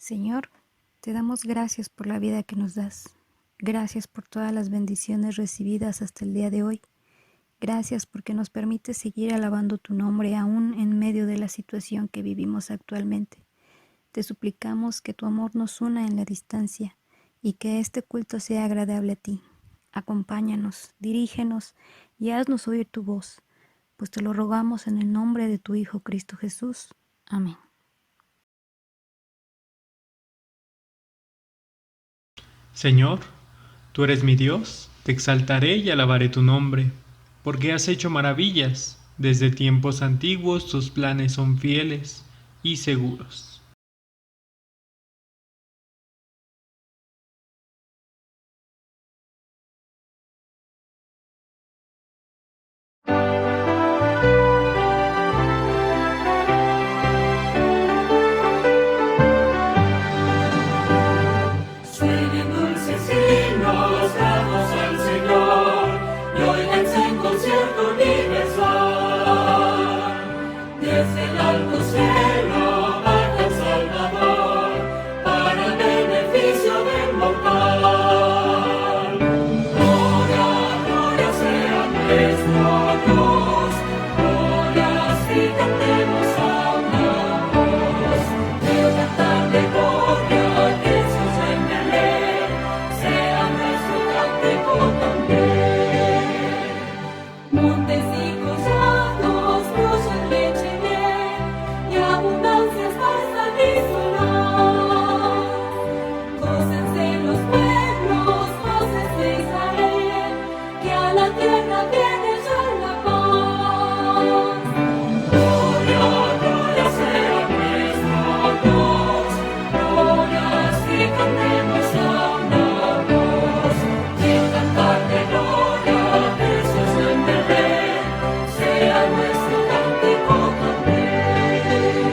Señor, te damos gracias por la vida que nos das. Gracias por todas las bendiciones recibidas hasta el día de hoy. Gracias porque nos permite seguir alabando tu nombre aún en medio de la situación que vivimos actualmente. Te suplicamos que tu amor nos una en la distancia y que este culto sea agradable a ti. Acompáñanos, dirígenos y haznos oír tu voz, pues te lo rogamos en el nombre de tu Hijo Cristo Jesús. Amén. Señor, tú eres mi Dios, te exaltaré y alabaré tu nombre, porque has hecho maravillas. Desde tiempos antiguos tus planes son fieles y seguros. Suenen dulces himnos, damos al Señor, y óiganse en concierto universal. Desde el alto cielo baja el Salvador, para el beneficio del mortal. Gloria, gloria sea nuestro Dios, glorias y cantemos a una voz, el cantar de gloria que se oye en Belén, sea nuestro cántico también. Montes y collados fluyen leche y miel, y abundancias pasan y solar. Gócense los pueblos, voces de Israel, que a la tierra viene ya la paz. Gloria, gloria sea nuestro Dios, glorias y cantemos a una voz, y el cantar de gloria que se oye en Belén, sea nuestro cántico también.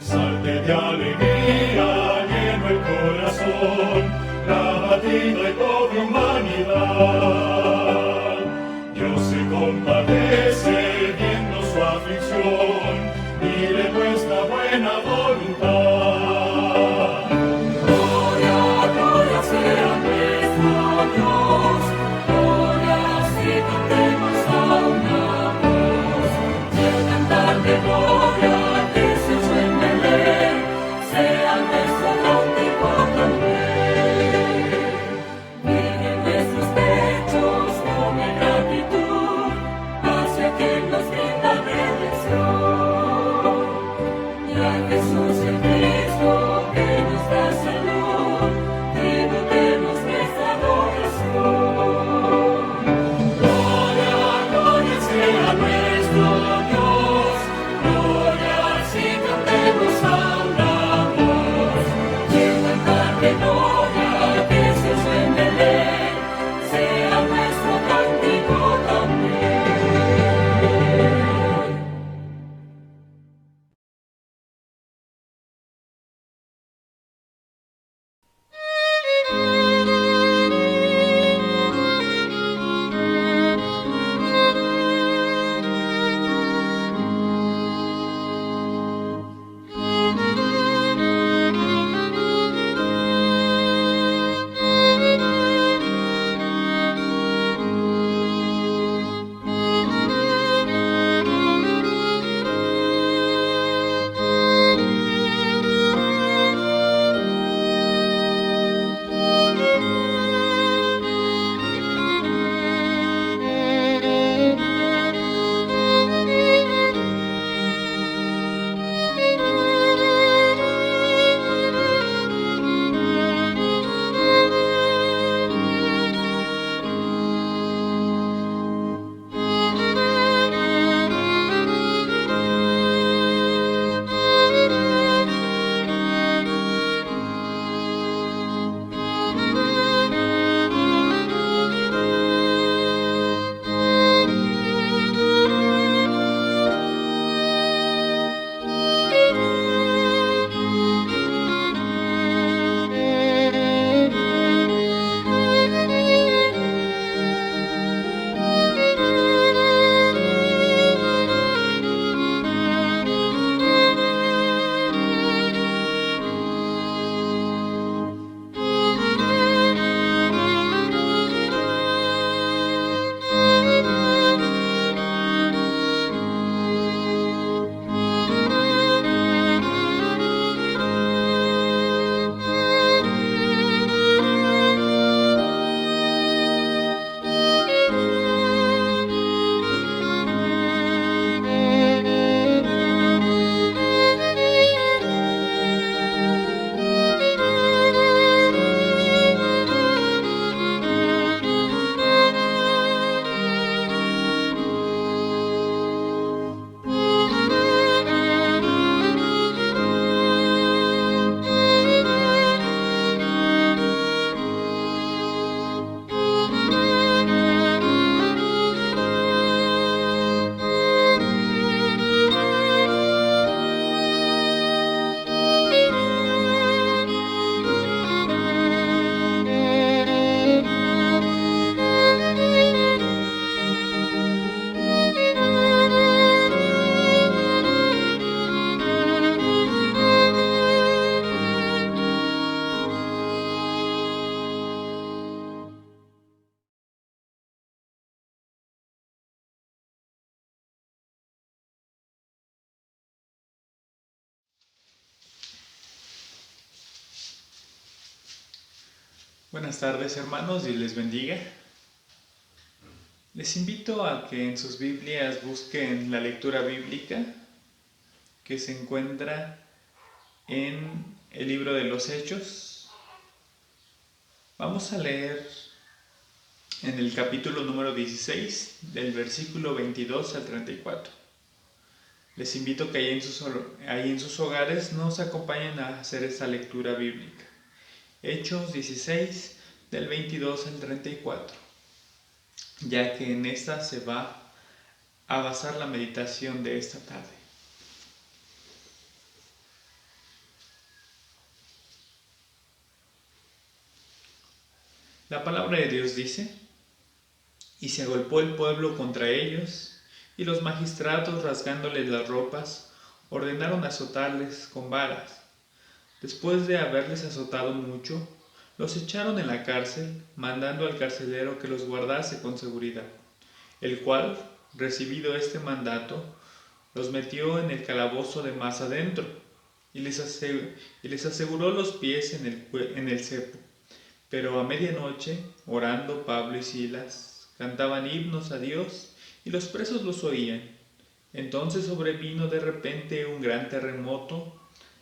Salte de alegría, lleno el corazón, la batida y pobre humanidad. Dios se compadece viendo su aflicción y le muestra buena voluntad. Gloria, gloria sea nuestro Dios, glorias y cantemos a una voz, y el cantar de gloria que se oye en Belén, sea nuestro cántico también. Llenen nuestros pechos con gratitud hacia quien nos brinda redención, y a Jesús el Cristo Buenas tardes, hermanos, Dios les bendiga. Les invito a que en sus Biblias busquen la lectura bíblica que se encuentra en el libro de los Hechos. Vamos a leer en el capítulo número 16, del versículo 22 al 34. Les invito que ahí en sus hogares nos acompañen a hacer esta lectura bíblica. Hechos 16, del 22 al 34, ya que en esta se va a basar la meditación de esta tarde. La palabra de Dios dice: y se agolpó el pueblo contra ellos, y los magistrados, rasgándoles las ropas, ordenaron azotarles con varas. Después de haberles azotado mucho, los echaron en la cárcel, mandando al carcelero que los guardase con seguridad, el cual, recibido este mandato, los metió en el calabozo de más adentro, y les aseguró los pies en el cepo. Pero a medianoche, orando Pablo y Silas, cantaban himnos a Dios, y los presos los oían. Entonces sobrevino de repente un gran terremoto,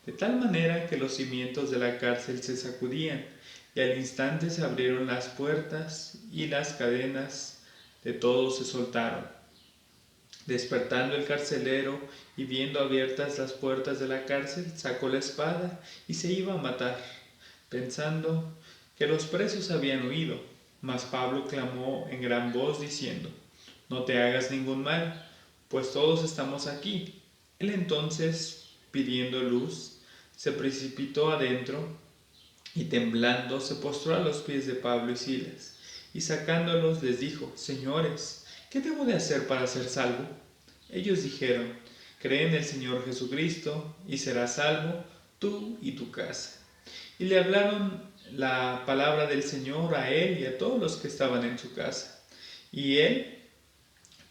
de tal manera que los cimientos de la cárcel se sacudían, y al instante se abrieron las puertas, y las cadenas de todos se soltaron. Despertando el carcelero, y viendo abiertas las puertas de la cárcel, sacó la espada y se iba a matar, pensando que los presos habían huido. Mas Pablo clamó en gran voz diciendo: no te hagas ningún mal, pues todos estamos aquí. Él entonces, pidiendo luz, se precipitó adentro y temblando se postró a los pies de Pablo y Silas, y sacándolos les dijo: señores, ¿qué debo de hacer para ser salvo? Ellos dijeron: cree en el Señor Jesucristo y serás salvo tú y tu casa. Y le hablaron la palabra del Señor a él y a todos los que estaban en su casa. Y él,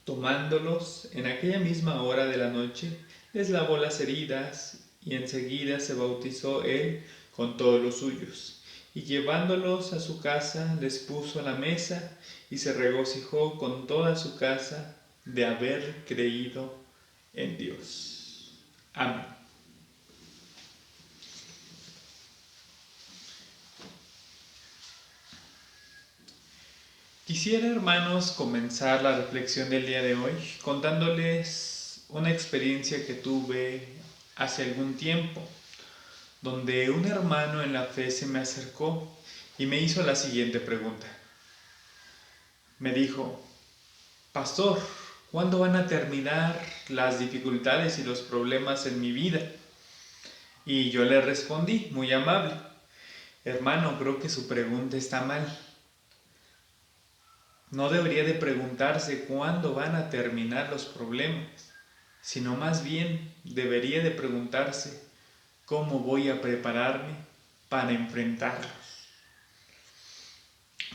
tomándolos en aquella misma hora de la noche, les lavó las heridas, y enseguida se bautizó él con todos los suyos. Y llevándolos a su casa, les puso a la mesa, y se regocijó con toda su casa de haber creído en Dios. Amén. Quisiera, hermanos, comenzar la reflexión del día de hoy contándoles una experiencia que tuve hace algún tiempo, donde un hermano en la fe se me acercó y me hizo la siguiente pregunta. Me dijo: pastor, ¿cuándo van a terminar las dificultades y los problemas en mi vida? Y yo le respondí, muy amable: hermano, creo que su pregunta está mal. No debería de preguntarse cuándo van a terminar los problemas, sino más bien debería de preguntarse cómo voy a prepararme para enfrentarlos.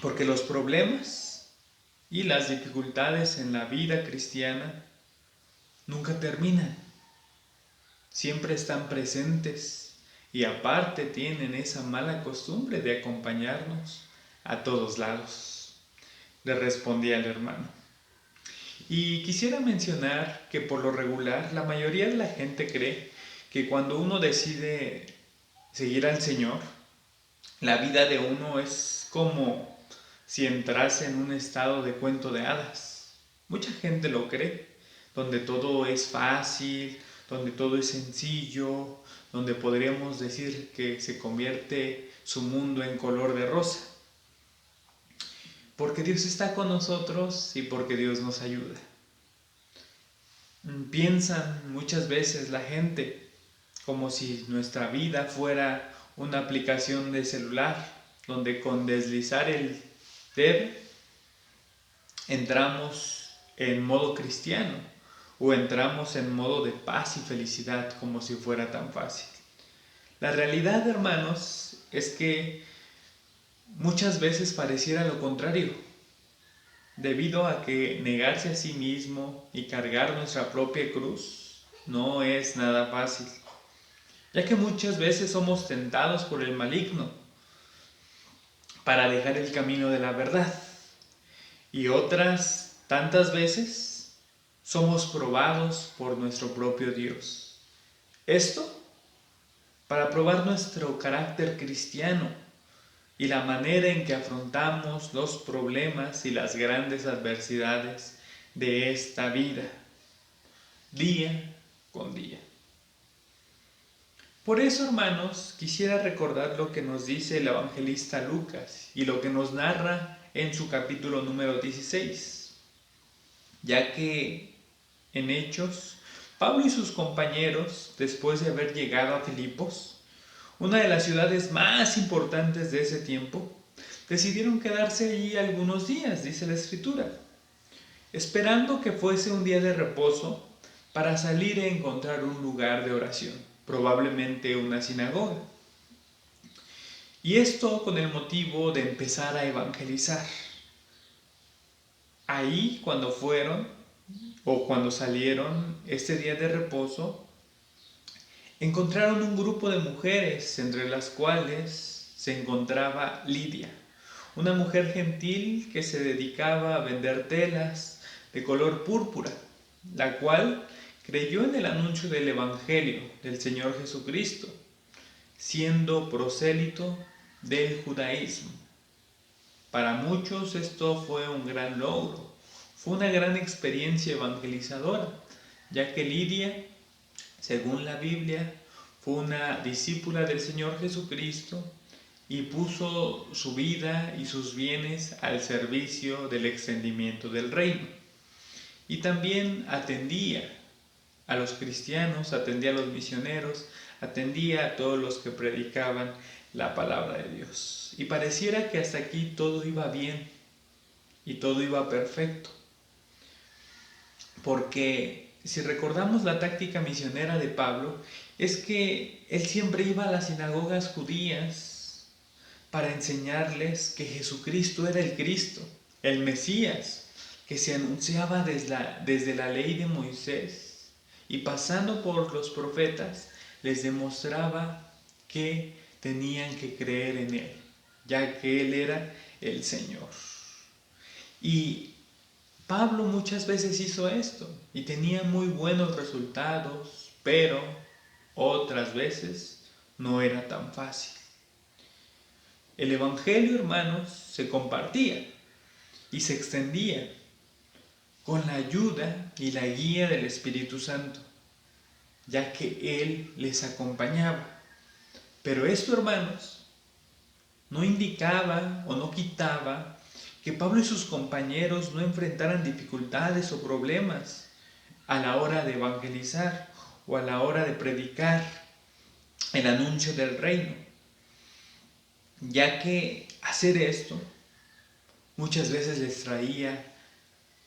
Porque los problemas y las dificultades en la vida cristiana nunca terminan. Siempre están presentes y aparte tienen esa mala costumbre de acompañarnos a todos lados. Le respondí al hermano. Y quisiera mencionar que por lo regular la mayoría de la gente cree que cuando uno decide seguir al Señor, la vida de uno es como si entrase en un estado de cuento de hadas. Mucha gente lo cree, donde todo es fácil, donde todo es sencillo, donde podríamos decir que se convierte su mundo en color de rosa. Porque Dios está con nosotros y porque Dios nos ayuda. Piensan muchas veces la gente como si nuestra vida fuera una aplicación de celular, donde con deslizar el dedo entramos en modo cristiano o entramos en modo de paz y felicidad, como si fuera tan fácil. La realidad, hermanos, es que muchas veces pareciera lo contrario, debido a que negarse a sí mismo y cargar nuestra propia cruz no es nada fácil, ya que muchas veces somos tentados por el maligno para dejar el camino de la verdad. Y otras tantas veces somos probados por nuestro propio Dios. Esto para probar nuestro carácter cristiano y la manera en que afrontamos los problemas y las grandes adversidades de esta vida, día con día. Por eso, hermanos, quisiera recordar lo que nos dice el evangelista Lucas y lo que nos narra en su capítulo número 16, ya que en Hechos, Pablo y sus compañeros, después de haber llegado a Filipos, una de las ciudades más importantes de ese tiempo, decidieron quedarse allí algunos días, dice la Escritura, esperando que fuese un día de reposo para salir a encontrar un lugar de oración, probablemente una sinagoga. Y esto con el motivo de empezar a evangelizar. Ahí, cuando fueron o cuando salieron este día de reposo, encontraron un grupo de mujeres, entre las cuales se encontraba Lidia, una mujer gentil que se dedicaba a vender telas de color púrpura, la cual creyó en el anuncio del Evangelio del Señor Jesucristo, siendo prosélito del judaísmo. Para muchos esto fue un gran logro, fue una gran experiencia evangelizadora, ya que Lidia, según la Biblia, fue una discípula del Señor Jesucristo y puso su vida y sus bienes al servicio del extendimiento del reino. Y también atendía a los cristianos, atendía a los misioneros, atendía a todos los que predicaban la palabra de Dios. Y pareciera que hasta aquí todo iba bien y todo iba perfecto. Porque si recordamos la táctica misionera de Pablo, es que él siempre iba a las sinagogas judías para enseñarles que Jesucristo era el Cristo, el Mesías, que se anunciaba desde la ley de Moisés, y pasando por los profetas, les demostraba que tenían que creer en Él, ya que Él era el Señor. Y Pablo muchas veces hizo esto y tenía muy buenos resultados, pero otras veces no era tan fácil. El Evangelio, hermanos, se compartía y se extendía con la ayuda y la guía del Espíritu Santo, ya que Él les acompañaba. Pero esto, hermanos, no indicaba o no quitaba que Pablo y sus compañeros no enfrentaran dificultades o problemas a la hora de evangelizar o a la hora de predicar el anuncio del reino, ya que hacer esto muchas veces les traía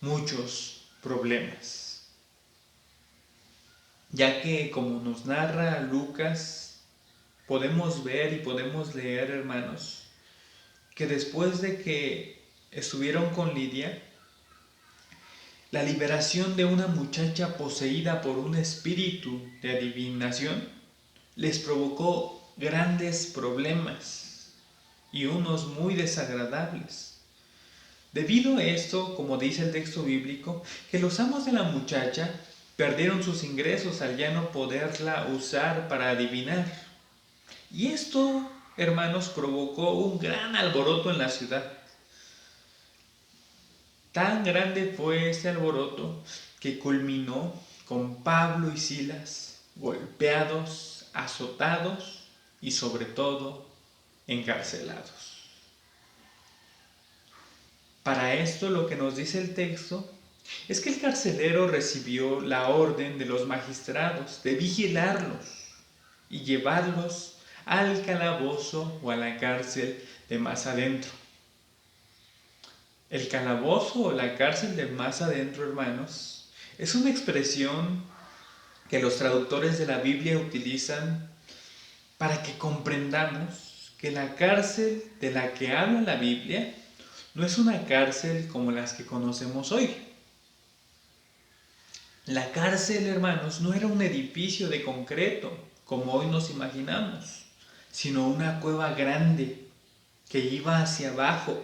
muchos problemas, ya que como nos narra Lucas, podemos ver y podemos leer, hermanos, que después de que estuvieron con Lidia, la liberación de una muchacha poseída por un espíritu de adivinación les provocó grandes problemas y unos muy desagradables. Debido a esto, como dice el texto bíblico, que los amos de la muchacha perdieron sus ingresos al ya no poderla usar para adivinar. Y esto, hermanos, provocó un gran alboroto en la ciudad. Tan grande fue este alboroto que culminó con Pablo y Silas golpeados, azotados y sobre todo encarcelados. Para esto lo que nos dice el texto es que el carcelero recibió la orden de los magistrados de vigilarlos y llevarlos al calabozo o a la cárcel de más adentro. El calabozo o la cárcel de más adentro, hermanos, es una expresión que los traductores de la Biblia utilizan para que comprendamos que la cárcel de la que habla la Biblia no es una cárcel como las que conocemos hoy. La cárcel, hermanos, no era un edificio de concreto como hoy nos imaginamos, sino una cueva grande, que iba hacia abajo.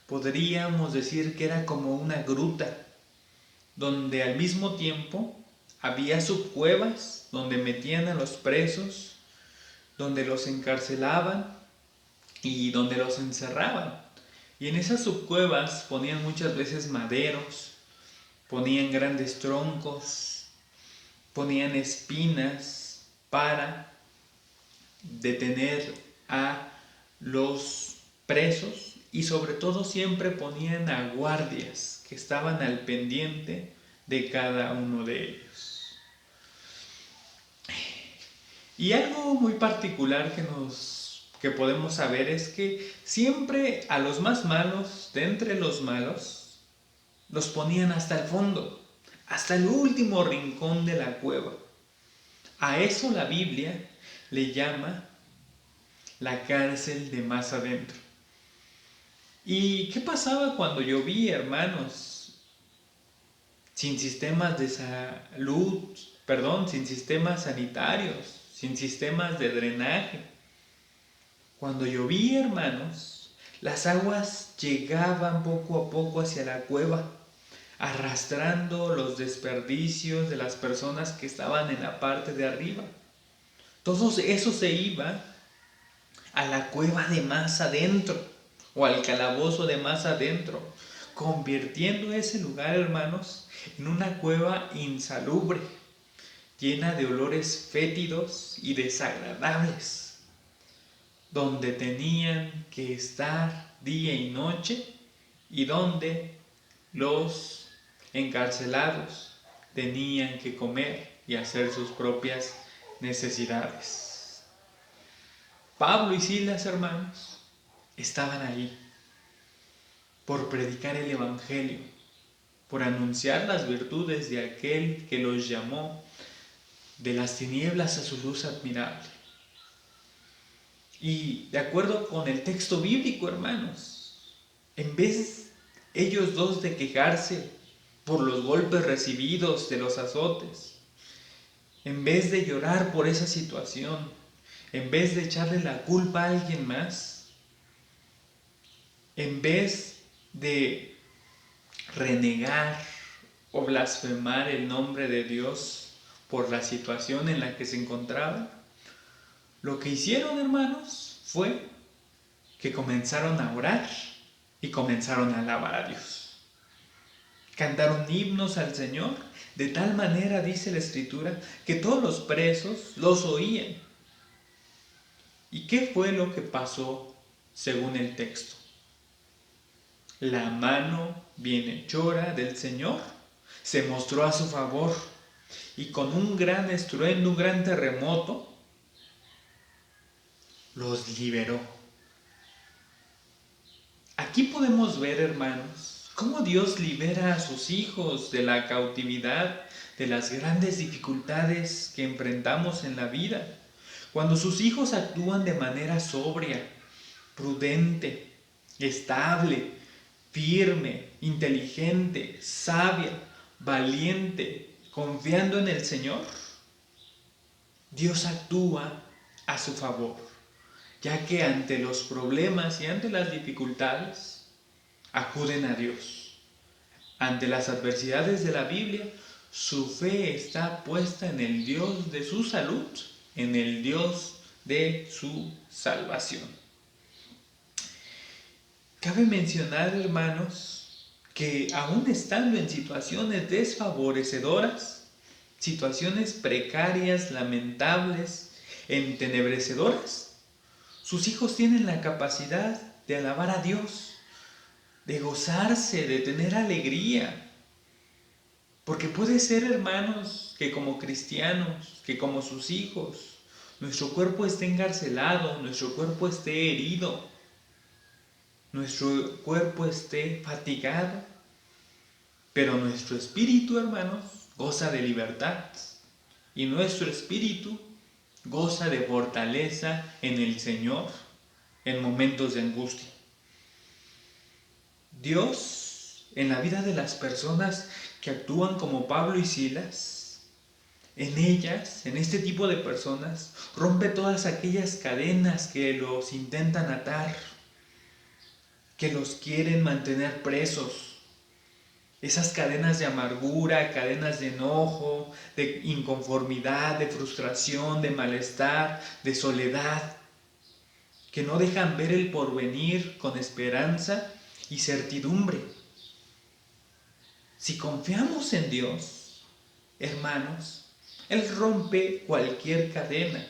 Podríamos decir que era como una gruta, donde al mismo tiempo había subcuevas donde metían a los presos, donde los encarcelaban y donde los encerraban. Y en esas subcuevas ponían muchas veces maderos, ponían grandes troncos, ponían espinas para detener a los presos, y sobre todo siempre ponían a guardias que estaban al pendiente de cada uno de ellos. Y algo muy particular que podemos saber es que siempre a los más malos, de entre los malos, los ponían hasta el fondo, hasta el último rincón de la cueva. A eso la Biblia le llama la cárcel de más adentro. ¿Y qué pasaba cuando llovía, hermanos? Sin sistemas de salud, sin sistemas sanitarios, sin sistemas de drenaje. Cuando llovía, hermanos, las aguas llegaban poco a poco hacia la cueva, arrastrando los desperdicios de las personas que estaban en la parte de arriba. Todo eso se iba a la cueva de más adentro, o al calabozo de más adentro, convirtiendo ese lugar, hermanos, en una cueva insalubre, llena de olores fétidos y desagradables, donde tenían que estar día y noche, y donde los encarcelados tenían que comer y hacer sus propias necesidades. Pablo y Silas, hermanos, estaban ahí por predicar el Evangelio, por anunciar las virtudes de aquel que los llamó de las tinieblas a su luz admirable. Y de acuerdo con el texto bíblico, hermanos, en vez ellos dos de quejarse por los golpes recibidos de los azotes, en vez de llorar por esa situación, en vez de echarle la culpa a alguien más, en vez de renegar o blasfemar el nombre de Dios por la situación en la que se encontraban, lo que hicieron, hermanos, fue que comenzaron a orar y comenzaron a alabar a Dios. Cantaron himnos al Señor, de tal manera, dice la Escritura, que todos los presos los oían. ¿Y qué fue lo que pasó según el texto? La mano bienhechora del Señor se mostró a su favor, y con un gran estruendo, un gran terremoto, los liberó. Aquí podemos ver, hermanos, cómo Dios libera a sus hijos de la cautividad, de las grandes dificultades que enfrentamos en la vida. Cuando sus hijos actúan de manera sobria, prudente, estable, firme, inteligente, sabia, valiente, confiando en el Señor, Dios actúa a su favor, ya que ante los problemas y ante las dificultades acuden a Dios. Ante las adversidades de la Biblia, su fe está puesta en el Dios de su salud, en el Dios de su salvación. Cabe mencionar, hermanos, que aún estando en situaciones desfavorecedoras, situaciones precarias, lamentables, entenebrecedoras, sus hijos tienen la capacidad de alabar a Dios, de gozarse, de tener alegría. Porque puede ser, hermanos, que como cristianos, que como sus hijos, nuestro cuerpo esté encarcelado, nuestro cuerpo esté herido, nuestro cuerpo esté fatigado, pero nuestro espíritu, hermanos, goza de libertad, y nuestro espíritu goza de fortaleza en el Señor en momentos de angustia. Dios, en la vida de las personas que actúan como Pablo y Silas, en ellas, en este tipo de personas, rompe todas aquellas cadenas que los intentan atar, que los quieren mantener presos. Esas cadenas de amargura, cadenas de enojo, de inconformidad, de frustración, de malestar, de soledad, que no dejan ver el porvenir con esperanza y certidumbre. Si confiamos en Dios, hermanos, Él rompe cualquier cadena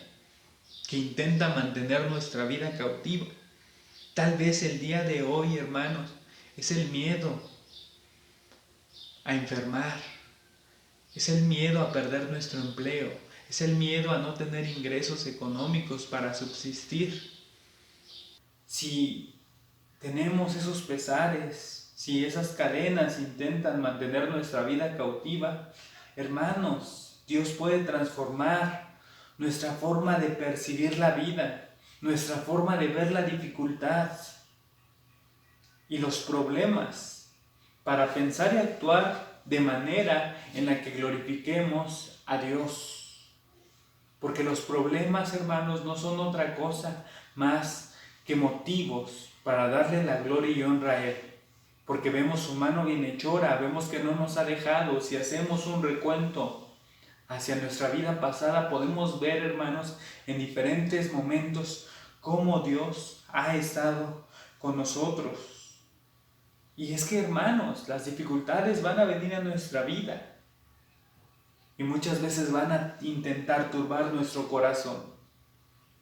que intenta mantener nuestra vida cautiva. Tal vez el día de hoy, hermanos, es el miedo a enfermar, es el miedo a perder nuestro empleo, es el miedo a no tener ingresos económicos para subsistir. Si tenemos esos pesares, si esas cadenas intentan mantener nuestra vida cautiva, hermanos, Dios puede transformar nuestra forma de percibir la vida, nuestra forma de ver la dificultad y los problemas, para pensar y actuar de manera en la que glorifiquemos a Dios. Porque los problemas, hermanos, no son otra cosa más que motivos para darle la gloria y honra a Él. Porque vemos su mano bienhechora, vemos que no nos ha dejado. Si hacemos un recuento hacia nuestra vida pasada, podemos ver, hermanos, en diferentes momentos cómo Dios ha estado con nosotros. Y es que, hermanos, las dificultades van a venir a nuestra vida y muchas veces van a intentar turbar nuestro corazón.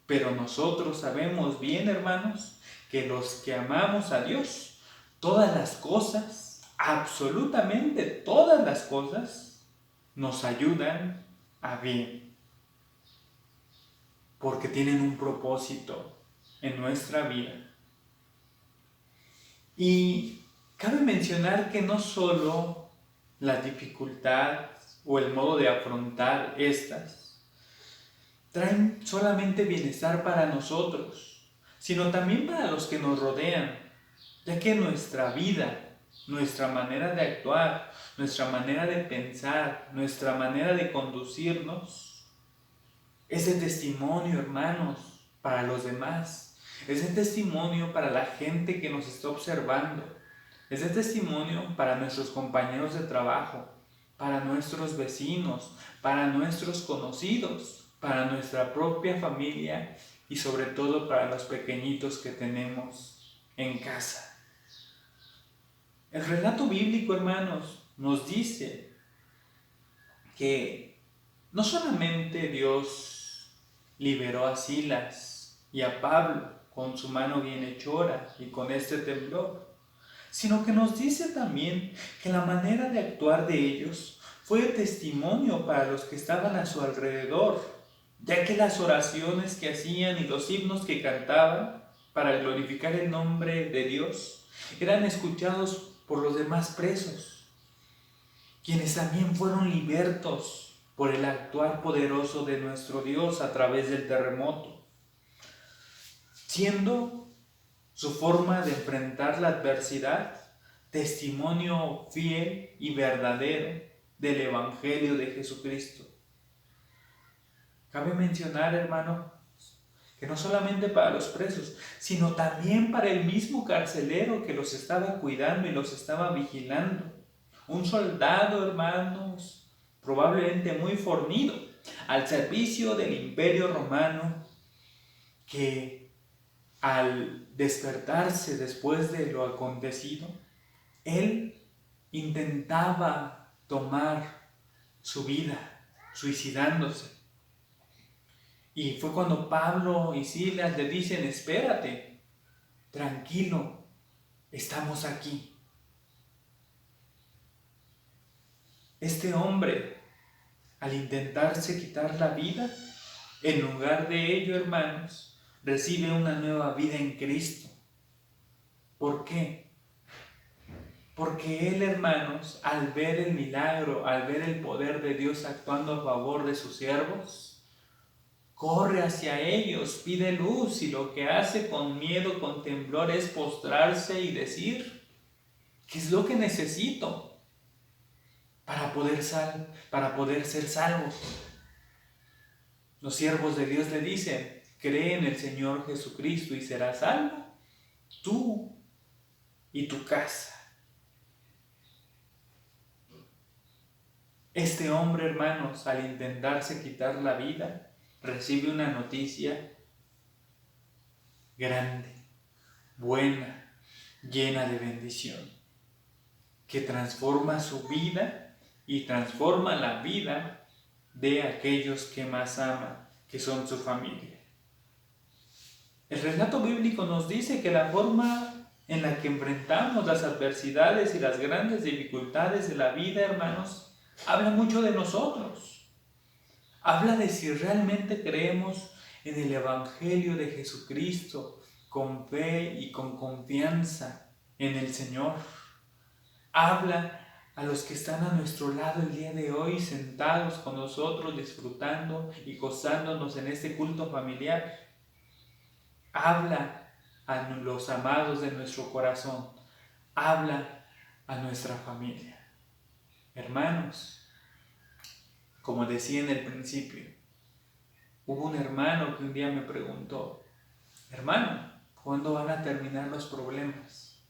Pero nosotros sabemos bien, hermanos, que los que amamos a Dios, todas las cosas, absolutamente todas las cosas, nos ayudan a bien. Porque tienen un propósito en nuestra vida. Y cabe mencionar que no solo la dificultad o el modo de afrontar estas traen solamente bienestar para nosotros, sino también para los que nos rodean, ya que nuestra vida, nuestra manera de actuar, nuestra manera de pensar, nuestra manera de conducirnos, es de testimonio, hermanos, para los demás, es de testimonio para la gente que nos está observando, es de testimonio para nuestros compañeros de trabajo, para nuestros vecinos, para nuestros conocidos, para nuestra propia familia y sobre todo para los pequeñitos que tenemos en casa. El relato bíblico, hermanos, nos dice que no solamente Dios liberó a Silas y a Pablo con su mano bienhechora y con este temblor, sino que nos dice también que la manera de actuar de ellos fue testimonio para los que estaban a su alrededor, ya que las oraciones que hacían y los himnos que cantaban para glorificar el nombre de Dios eran escuchados por los demás presos, quienes también fueron libertos por el actuar poderoso de nuestro Dios a través del terremoto, siendo su forma de enfrentar la adversidad testimonio fiel y verdadero del Evangelio de Jesucristo. Cabe mencionar, hermano, que no solamente para los presos, sino también para el mismo carcelero que los estaba cuidando y los estaba vigilando. Un soldado, hermanos, probablemente muy fornido, al servicio del Imperio Romano, que al despertarse después de lo acontecido, él intentaba tomar su vida, suicidándose. Y fue cuando Pablo y Silas le dicen: espérate, tranquilo, estamos aquí. Este hombre, al intentarse quitar la vida, en lugar de ello, hermanos, recibe una nueva vida en Cristo. ¿Por qué? Porque él, hermanos, al ver el milagro, al ver el poder de Dios actuando a favor de sus siervos, corre hacia ellos, pide luz, y lo que hace con miedo, con temblor, es postrarse y decir: ¿qué es lo que necesito para poder ser salvo? Los siervos de Dios le dicen: cree en el Señor Jesucristo y serás salvo, tú y tu casa. Este hombre, hermanos, al intentarse quitar la vida, recibe una noticia grande, buena, llena de bendición, que transforma su vida y transforma la vida de aquellos que más ama, que son su familia. El relato bíblico nos dice que la forma en la que enfrentamos las adversidades y las grandes dificultades de la vida, hermanos, habla mucho de nosotros. Habla de si realmente creemos en el Evangelio de Jesucristo con fe y con confianza en el Señor. Habla a los que están a nuestro lado el día de hoy, sentados con nosotros, disfrutando y gozándonos en este culto familiar. Habla a los amados de nuestro corazón. Habla a nuestra familia. Hermanos, como decía en el principio, hubo un hermano que un día me preguntó: hermano, ¿cuándo van a terminar los problemas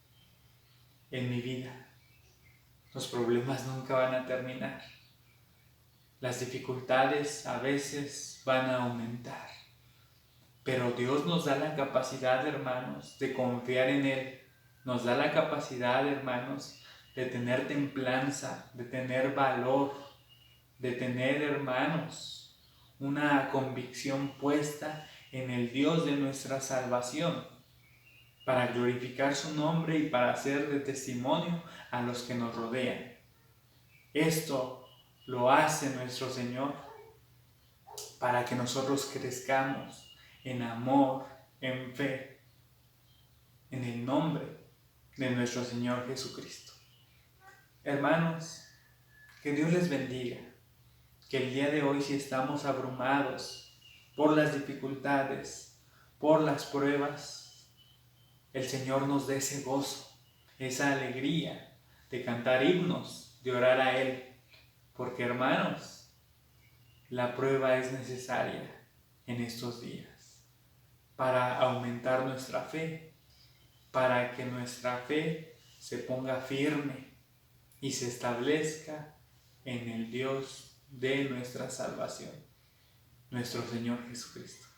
en mi vida? Los problemas nunca van a terminar. Las dificultades a veces van a aumentar. Pero Dios nos da la capacidad, hermanos, de confiar en Él. Nos da la capacidad, hermanos, de tener templanza, de tener valor, de tener, hermanos, una convicción puesta en el Dios de nuestra salvación, para glorificar su nombre y para ser de testimonio a los que nos rodean. Esto lo hace nuestro Señor para que nosotros crezcamos en amor, en fe, en el nombre de nuestro Señor Jesucristo. Hermanos, que Dios les bendiga, que el día de hoy, si estamos abrumados por las dificultades, por las pruebas, el Señor nos dé ese gozo, esa alegría de cantar himnos, de orar a Él, porque, hermanos, la prueba es necesaria en estos días para aumentar nuestra fe, para que nuestra fe se ponga firme y se establezca en el Dios de nuestra salvación, nuestro Señor Jesucristo.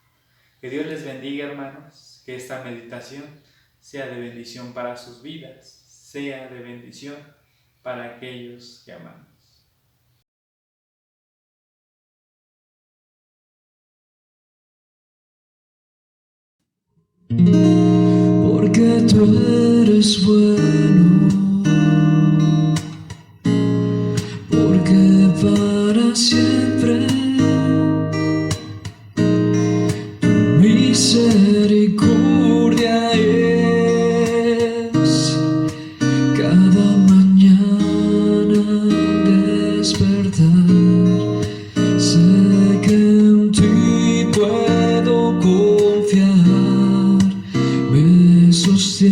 Que Dios les bendiga, hermanos, que esta meditación sea de bendición para sus vidas, sea de bendición para aquellos que amamos. Porque tú eres bueno, porque para siempre tu misericordia es. Cada mañana al despertar, sé que en ti puedo confiar. Me sostienes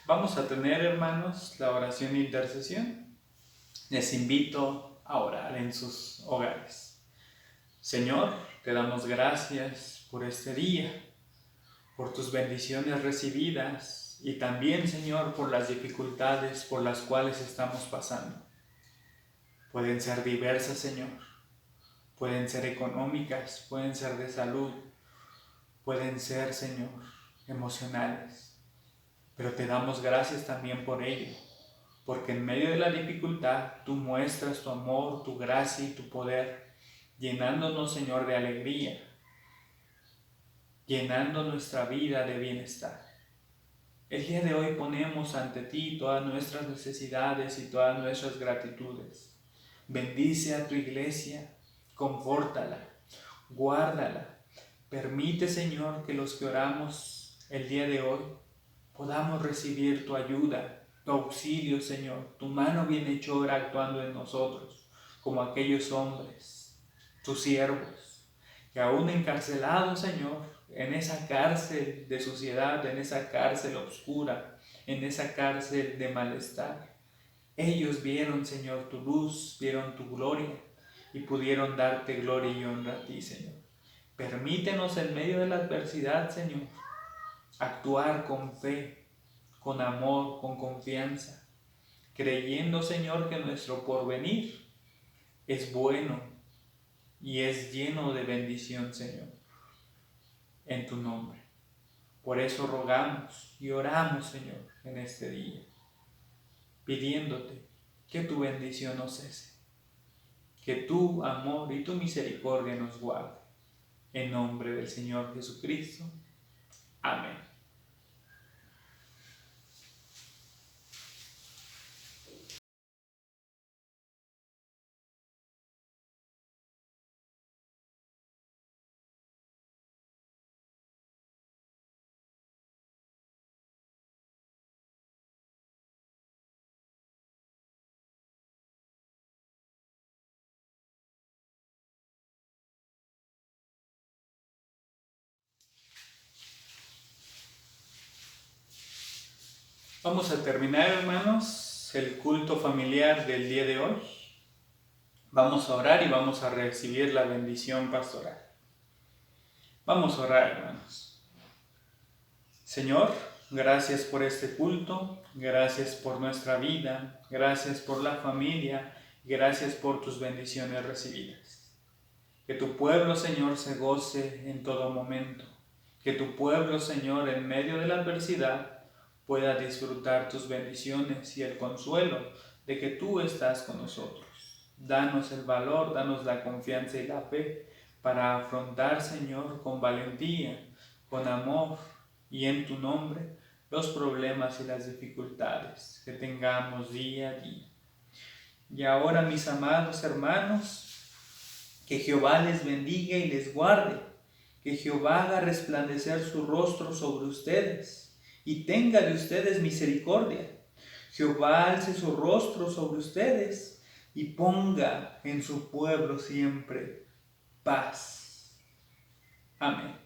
Vamos a tener, hermanos, la oración de intercesión. Les invito a orar en sus hogares. Señor, te damos gracias por este día, por tus bendiciones recibidas y también, Señor, por las dificultades por las cuales estamos pasando. Pueden ser diversas, Señor. Pueden ser económicas, pueden ser de salud, pueden ser, Señor, emocionales. Pero te damos gracias también por ello, porque en medio de la dificultad tú muestras tu amor, tu gracia y tu poder, llenándonos, Señor, de alegría, llenando nuestra vida de bienestar. El día de hoy ponemos ante ti todas nuestras necesidades y todas nuestras gratitudes. Bendice a tu iglesia, confórtala, guárdala. Permite, Señor, que los que oramos el día de hoy podamos recibir tu ayuda, tu auxilio, Señor, tu mano bienhechora actuando en nosotros, como aquellos hombres, tus siervos, que aún encarcelados, Señor, en esa cárcel de suciedad, en esa cárcel oscura, en esa cárcel de malestar, ellos vieron, Señor, tu luz, vieron tu gloria y pudieron darte gloria y honra a ti, Señor. Permítenos en medio de la adversidad, Señor, actuar con fe, con amor, con confianza, creyendo, Señor, que nuestro porvenir es bueno y es lleno de bendición, Señor, en tu nombre. Por eso rogamos y oramos, Señor, en este día, pidiéndote que tu bendición nos cese, que tu amor y tu misericordia nos guarde. En nombre del Señor Jesucristo. Amén. Vamos a terminar, hermanos, el culto familiar del día de hoy. Vamos a orar y vamos a recibir la bendición pastoral. Vamos a orar, hermanos. Señor, gracias por este culto, gracias por nuestra vida, gracias por la familia, gracias por tus bendiciones recibidas. Que tu pueblo, Señor, se goce en todo momento. Que tu pueblo, Señor, en medio de la adversidad, pueda disfrutar tus bendiciones y el consuelo de que tú estás con nosotros. Danos el valor, danos la confianza y la fe para afrontar, Señor, con valentía, con amor y en tu nombre los problemas y las dificultades que tengamos día a día. Y ahora, mis amados hermanos, que Jehová les bendiga y les guarde, que Jehová haga resplandecer su rostro sobre ustedes y tenga de ustedes misericordia. Jehová alce su rostro sobre ustedes y ponga en su pueblo siempre paz. Amén.